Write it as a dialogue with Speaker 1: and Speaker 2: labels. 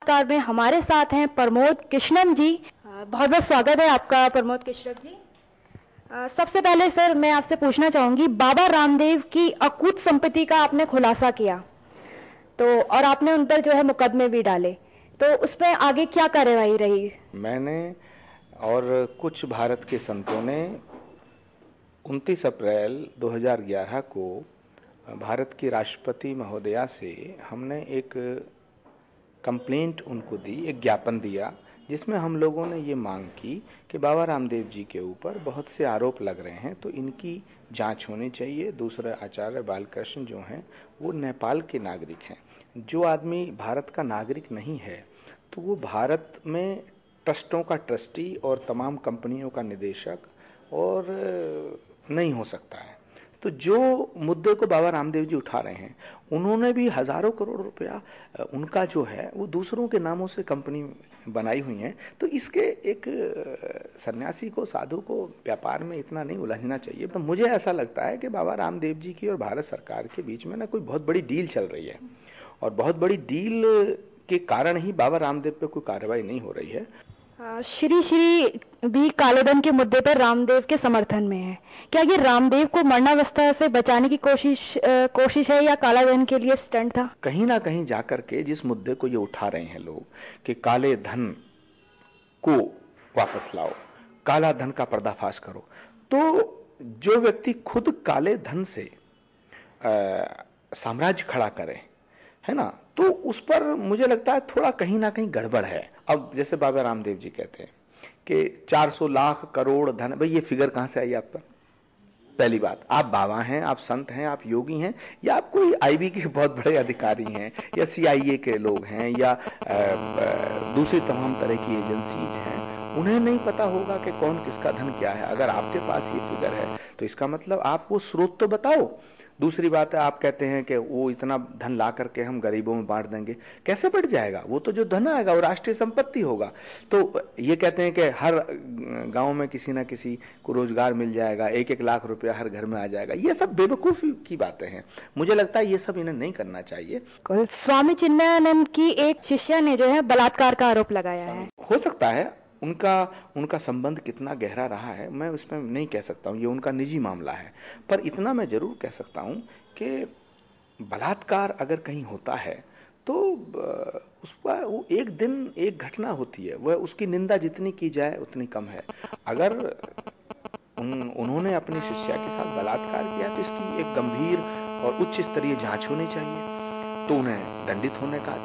Speaker 1: Car में हमारे साथ हैं प्रमोद कृष्णम जी। बहुत बहुत स्वागत है आपका प्रमोद कृष्णम जी। सबसे पहले सर मैं आपसे पूछना चाहूंगी, बाबा रामदेव की अकूत संपत्ति का आपने खुलासा किया तो, और आपने उन पर जो है मुकदमे भी डाले, तो उसमें आगे क्या कार्यवाही रही?
Speaker 2: मैंने और कुछ भारत के संतों ने 29 अप्रैल 2011 को भारत की राष्ट्रपति महोदया से हमने एक कंप्लेंट उनको दी, एक ज्ञापन दिया, जिसमें हम लोगों ने ये मांग की कि बाबा रामदेव जी के ऊपर बहुत से आरोप लग रहे हैं तो इनकी जांच होनी चाहिए। दूसरा, आचार्य बालकृष्ण जो हैं वो नेपाल के नागरिक हैं। जो आदमी भारत का नागरिक नहीं है तो वो भारत में ट्रस्टों का ट्रस्टी और तमाम कंपनियों का निदेशक और नहीं हो सकता है। तो जो मुद्दे को बाबा रामदेव जी उठा रहे हैं, उन्होंने भी हजारों करोड़ रुपया उनका जो है वो दूसरों के नामों से कंपनी बनाई हुई है। तो इसके एक सन्यासी को, साधु को व्यापार में इतना नहीं उलझना चाहिए। तो मुझे ऐसा लगता है कि बाबा रामदेव जी की और भारत सरकार के बीच में ना कोई बहुत बड़ी डील चल रही है, और बहुत बड़ी डील के कारण ही बाबा रामदेव पे कोई कार्रवाई नहीं हो रही है।
Speaker 1: श्री श्री भी कालेधन के मुद्दे पर रामदेव के समर्थन में है। क्या ये रामदेव को मरणावस्था से बचाने की कोशिश है या कालाधन के लिए स्टंट था?
Speaker 2: कहीं ना कहीं जाकर के जिस मुद्दे को ये उठा रहे हैं लोग कि काले धन को वापस लाओ, काला धन का पर्दाफाश करो, तो जो व्यक्ति खुद काले धन से साम्राज्य खड़ा करे, है ना, तो उस पर मुझे लगता है थोड़ा कहीं ना कहीं गड़बड़ है। अब जैसे बाबा रामदेव जी कहते हैं कि 400 लाख करोड़ धन, भाई ये फिगर कहां से आई आप पर? पहली बात, आप बाबा हैं, आप संत हैं, आप योगी हैं, या आप कोई आईबी के बहुत बड़े अधिकारी हैं, या सीआईए के लोग हैं, या दूसरी तमाम तरह की एजेंसीज हैं, उन्हें नहीं पता होगा कि कौन किसका धन क्या है? अगर आपके पास ये फिगर है तो इसका मतलब आप वो स्रोत तो बताओ। दूसरी बात है, आप कहते हैं कि वो इतना धन ला करके हम गरीबों में बांट देंगे, कैसे बढ़ जाएगा? वो तो जो धन आएगा वो राष्ट्रीय संपत्ति होगा। तो ये कहते हैं कि हर गांव में किसी ना किसी को रोजगार मिल जाएगा, 1-1 लाख रुपया हर घर में आ जाएगा। ये सब बेवकूफ़ी की बातें हैं। मुझे लगता है ये सब इन्हें नहीं करना चाहिए।
Speaker 1: स्वामी चिन्मयानंद की एक शिष्या ने जो है बलात्कार का आरोप लगाया है।
Speaker 2: हो सकता है उनका उनका संबंध कितना गहरा रहा है मैं उसमें नहीं कह सकता हूँ, ये उनका निजी मामला है। पर इतना मैं जरूर कह सकता हूँ कि बलात्कार अगर कहीं होता है तो उसका वो एक दिन एक घटना होती है, वह उसकी निंदा जितनी की जाए उतनी कम है। अगर उन्होंने अपनी शिष्या के साथ बलात्कार किया तो इसकी एक गंभीर और उच्च स्तरीय जांच होनी चाहिए, तो उन्हें दंडित होने का